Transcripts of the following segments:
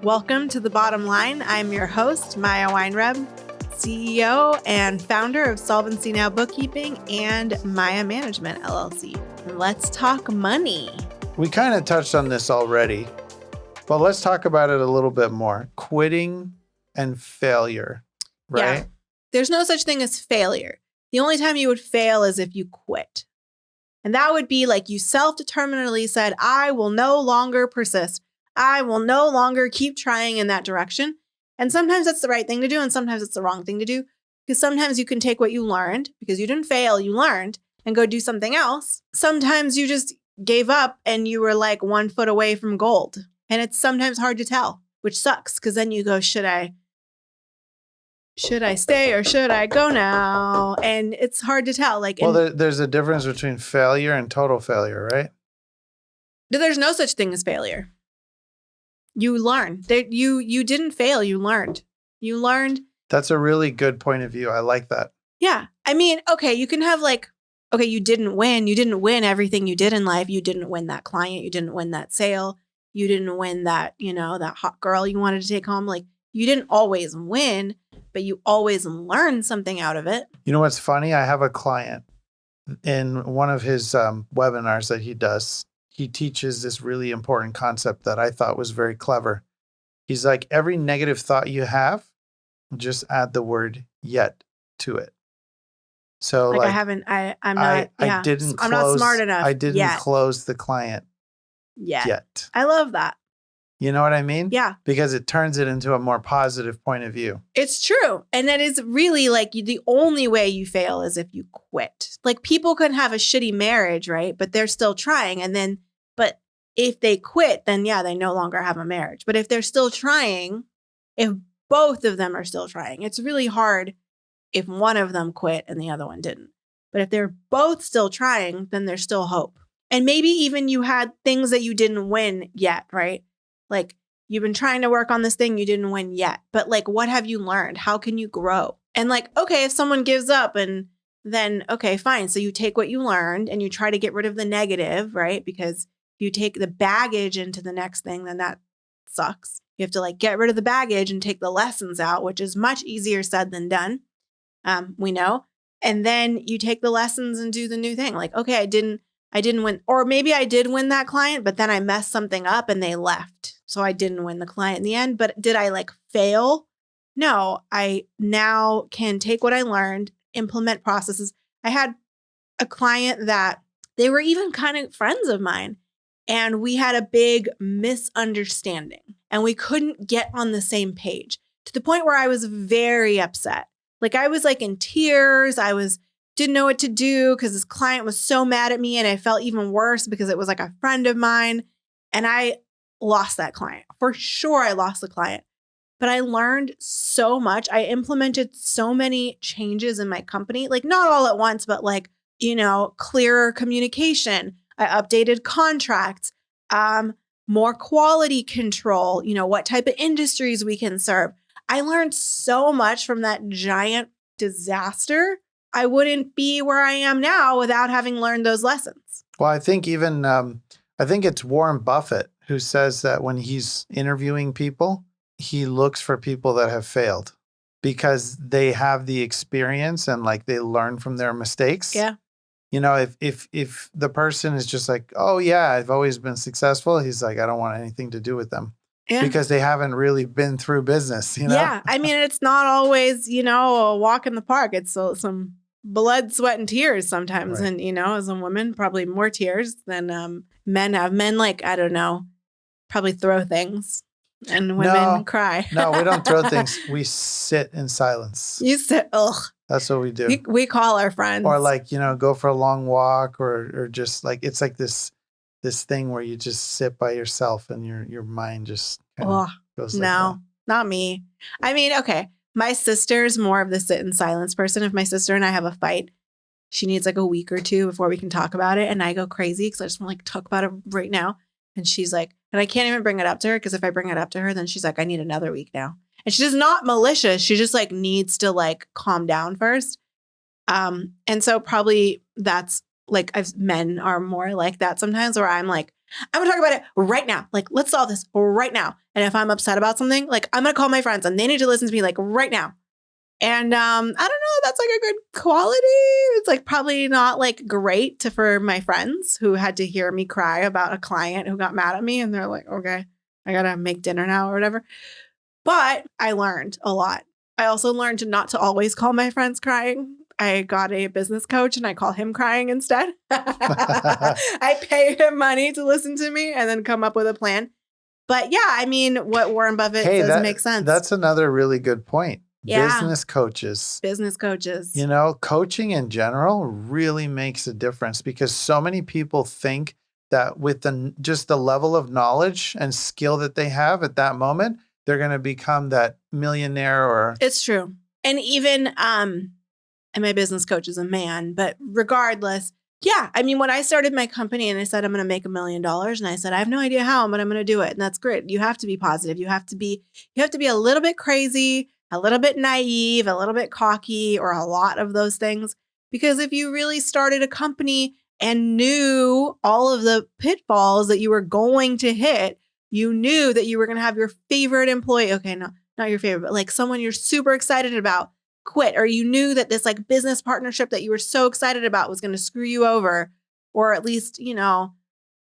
Welcome to The Bottom Line. I'm your host, Maya Weinreb, CEO and founder of Solvency Now Bookkeeping and Maya Management, LLC. Let's talk money. We kind of touched on this already, but let's talk about it a little bit more. Quitting and failure, right? Yeah. There's no such thing as failure. The only time you would fail is if you quit. And that would be like you self-determinedly said, I will no longer persist. I will no longer keep trying in that direction. And sometimes that's the right thing to do. And sometimes it's the wrong thing to do. Because sometimes you can take what you learned, because you didn't fail, you learned, and go do something else. Sometimes you just gave up and you were like 1 foot away from gold. And it's sometimes hard to tell, which sucks. Because then you go, should I stay or should I go now? And it's hard to tell. There's a difference between failure and total failure, right? There's no such thing as failure. You learn. You didn't fail. You learned. You learned. That's a really good point of view. I like that. Yeah. I mean, okay, you can have you didn't win. You didn't win everything you did in life. You didn't win that client. You didn't win that sale. You didn't win that, that hot girl you wanted to take home. You didn't always win, but you always learn something out of it. You know what's funny? I have a client in one of his webinars that he does. He teaches this really important concept that I thought was very clever. He's like, every negative thought you have, just add the word yet to it. So I'm not smart enough. I didn't close the client yet. I love that. You know what I mean? Yeah. Because it turns it into a more positive point of view. It's true. And that is really the only way you fail is if you quit. People can have a shitty marriage, right? But they're still trying. But if they quit, then they no longer have a marriage. But if they're still trying, if both of them are still trying, it's really hard if one of them quit and the other one didn't. But if they're both still trying, then there's still hope. And maybe even you had things that you didn't win yet, right? You've been trying to work on this thing, you didn't win yet. But what have you learned? How can you grow? And okay, if someone gives up and then, okay, fine. So you take what you learned and you try to get rid of the negative, right? Because if you take the baggage into the next thing, then that sucks. You have to get rid of the baggage and take the lessons out, which is much easier said than done. We know. And then you take the lessons and do the new thing. Okay, I didn't win, or maybe I did win that client, but then I messed something up and they left. So I didn't win the client in the end, but did I fail? No, I now can take what I learned, implement processes. I had a client that they were even kind of friends of mine, and we had a big misunderstanding and we couldn't get on the same page to the point where I was very upset. I was in tears. Didn't know what to do because this client was so mad at me, and I felt even worse because it was a friend of mine, and I lost that client. For sure, I lost the client, but I learned so much. I implemented so many changes in my company, not all at once, but clearer communication. I updated contracts, more quality control, what type of industries we can serve. I learned so much from that giant disaster. I wouldn't be where I am now without having learned those lessons. Well, I think even, I think it's Warren Buffett who says that when he's interviewing people, he looks for people that have failed because they have the experience and they learn from their mistakes. Yeah. If the person is just oh yeah, I've always been successful, he's I don't want anything to do with them. Yeah. Because they haven't really been through business, Yeah. I mean, it's not always, a walk in the park. It's some blood, sweat, and tears sometimes. Right. And, as a woman, probably more tears than men have. Men, I don't know, probably throw things and women cry. No, we don't throw things. We sit in silence. You sit, ugh. That's what we do. We call our friends. Or go for a long walk or just it's this thing where you just sit by yourself and your mind just goes no, not me. I mean, okay. My sister's more of the sit in silence person. If my sister and I have a fight, she needs a week or two before we can talk about it. And I go crazy because I just want to talk about it right now. And she's and I can't even bring it up to her because if I bring it up to her, then she's I need another week now. And she's not malicious. She just needs to calm down first. And so probably that's men are more like that sometimes, where I'm I'm going to talk about it right now. Like, let's solve this right now. And if I'm upset about something, like I'm going to call my friends and they need to listen to me like right now. And I don't know if that's like a good quality. It's like probably not like great for my friends who had to hear me cry about a client who got mad at me. And they're like, okay, I got to make dinner now or whatever. But I learned a lot. I also learned not to always call my friends crying. I got a business coach and I call him crying instead. I pay him money to listen to me and then come up with a plan. But yeah, I mean, what Warren Buffett says makes sense. That's another really good point. Yeah. Business coaches. Business coaches. You know, coaching in general really makes a difference because so many people think that with just the level of knowledge and skill that they have at that moment, they're going to become that millionaire or... It's true. And even, and my business coach is a man, but regardless, yeah. I mean, when I started my company and I said, I'm going to make $1 million and I said, I have no idea how, but I'm going to do it. And that's great. You have to be positive. You have to be a little bit crazy, a little bit naive, a little bit cocky, or a lot of those things. Because if you really started a company and knew all of the pitfalls that you were going to hit, you knew that you were going to have your favorite employee. Okay, no, not your favorite, but like someone you're super excited about quit, or you knew that this like business partnership that you were so excited about was going to screw you over, or at least, you know,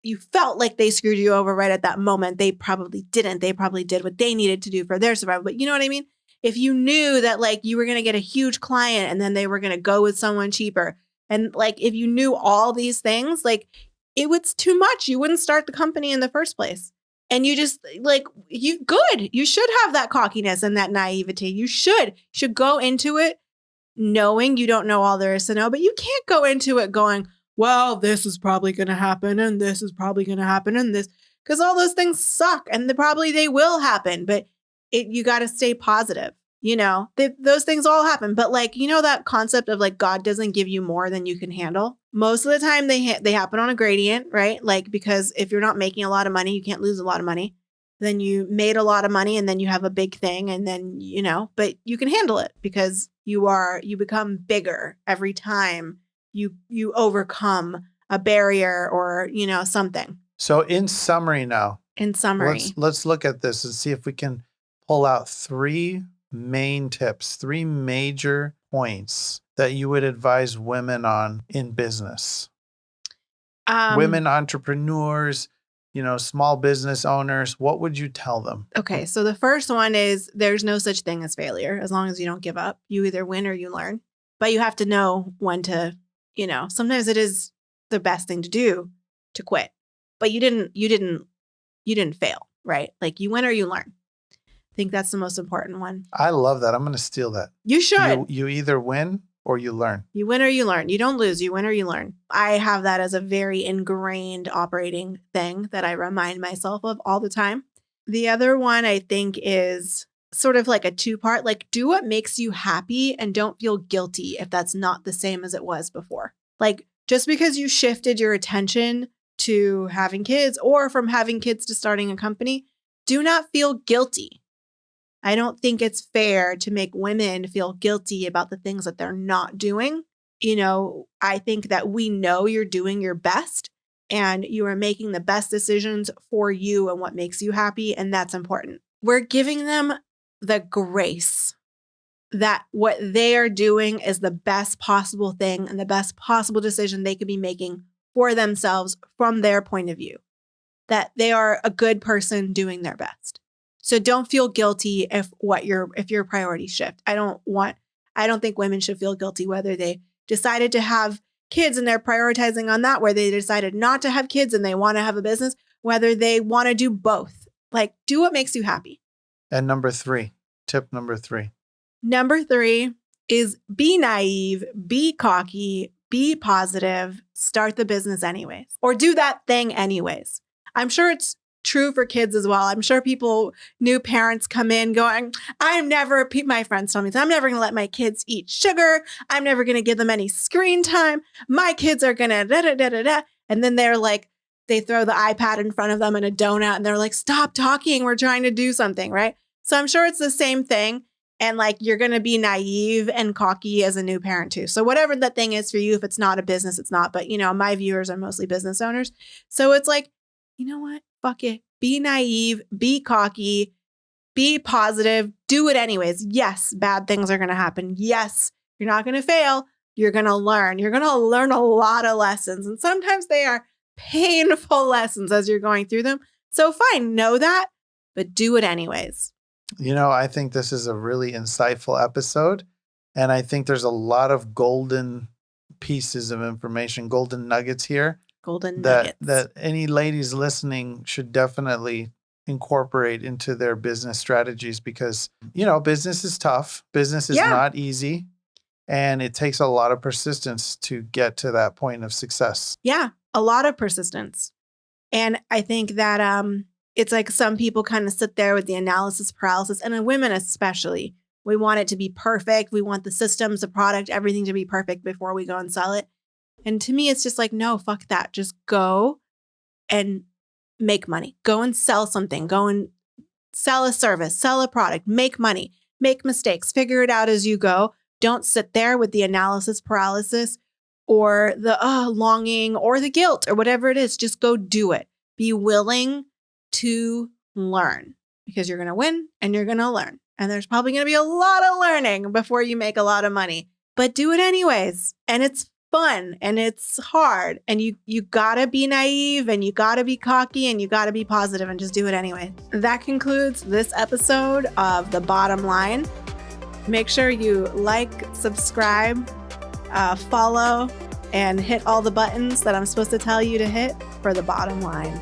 you felt like they screwed you over right at that moment. They probably didn't. They probably did what they needed to do for their survival. But you know what I mean? If you knew that like you were going to get a huge client and then they were going to go with someone cheaper, and like if you knew all these things, like it was too much. You wouldn't start the company in the first place. And you just like, you should have that cockiness and that naivety. You should go into it knowing you don't know all there is to know, but you can't go into it going, well, this is probably going to happen and this is probably going to happen and this, because all those things suck and they will happen, but you got to stay positive. You know, those things all happen. But like, you know, that concept of like God doesn't give you more than you can handle. Most of the time they happen on a gradient, right? Like, because if you're not making a lot of money, you can't lose a lot of money. Then you made a lot of money and then you have a big thing and then, you know, but you can handle it because you become bigger every time you overcome a barrier or, you know, something. So in summary now. Let's look at this and see if we can pull out 3 main tips, 3 major points that you would advise women on in business. Women entrepreneurs, you know, small business owners, what would you tell them? Okay, so the first one is there's no such thing as failure as long as you don't give up. You either win or you learn, but you have to know when to, you know, sometimes it is the best thing to do to quit, but you didn't fail, right? Like you win or you learn. I think that's the most important one. I love that. I'm going to steal that. You should. You either win or you learn. You win or you learn. You don't lose. You win or you learn. I have that as a very ingrained operating thing that I remind myself of all the time. The other one I think is sort of like a 2-part, like do what makes you happy and don't feel guilty if that's not the same as it was before. Like just because you shifted your attention to having kids or from having kids to starting a company, do not feel guilty. I don't think it's fair to make women feel guilty about the things that they're not doing. You know, I think that we know you're doing your best and you are making the best decisions for you and what makes you happy. And that's important. We're giving them the grace that what they are doing is the best possible thing and the best possible decision they could be making for themselves from their point of view, that they are a good person doing their best. So don't feel guilty if your priorities shift. I don't think women should feel guilty whether they decided to have kids and they're prioritizing on that, where they decided not to have kids and they want to have a business, whether they want to do both. Like do what makes you happy. And tip number 3. Number 3 is be naive, be cocky, be positive, start the business anyways, or do that thing anyways. I'm sure it's true for kids as well. I'm sure new parents come in going, my friends tell me, I'm never going to let my kids eat sugar. I'm never going to give them any screen time. My kids are going to da da da da da. And then they're like, they throw the iPad in front of them and a donut and they're like, stop talking. We're trying to do something, right? So I'm sure it's the same thing. And like, you're going to be naive and cocky as a new parent too. So whatever that thing is for you, if it's not a business, it's not. But you know, my viewers are mostly business owners. So it's like, you know what? Fuck it. Be naive, be cocky, be positive, do it anyways. Yes, bad things are going to happen. Yes, you're not going to fail. You're going to learn. You're going to learn a lot of lessons. And sometimes they are painful lessons as you're going through them. So fine, know that, but do it anyways. You know, I think this is a really insightful episode. And I think there's a lot of golden pieces of information, golden nuggets here. Golden nuggets. That any ladies listening should definitely incorporate into their business strategies because, you know, business is tough. Business is not easy. And it takes a lot of persistence to get to that point of success. Yeah, a lot of persistence. And I think that it's like some people kind of sit there with the analysis paralysis, and in women especially. We want it to be perfect. We want the systems, the product, everything to be perfect before we go and sell it. And to me, it's just like, no, fuck that. Just go and make money. Go and sell something. Go and sell a service, sell a product, make money, make mistakes, figure it out as you go. Don't sit there with the analysis paralysis or the longing or the guilt or whatever it is. Just go do it. Be willing to learn because you're going to win and you're going to learn. And there's probably going to be a lot of learning before you make a lot of money, but do it anyways. And it's fun and it's hard. And you got to be naive and you got to be cocky and you got to be positive and just do it anyway. That concludes this episode of The Bottom Line. Make sure you like, subscribe, follow, and hit all the buttons that I'm supposed to tell you to hit for The Bottom Line.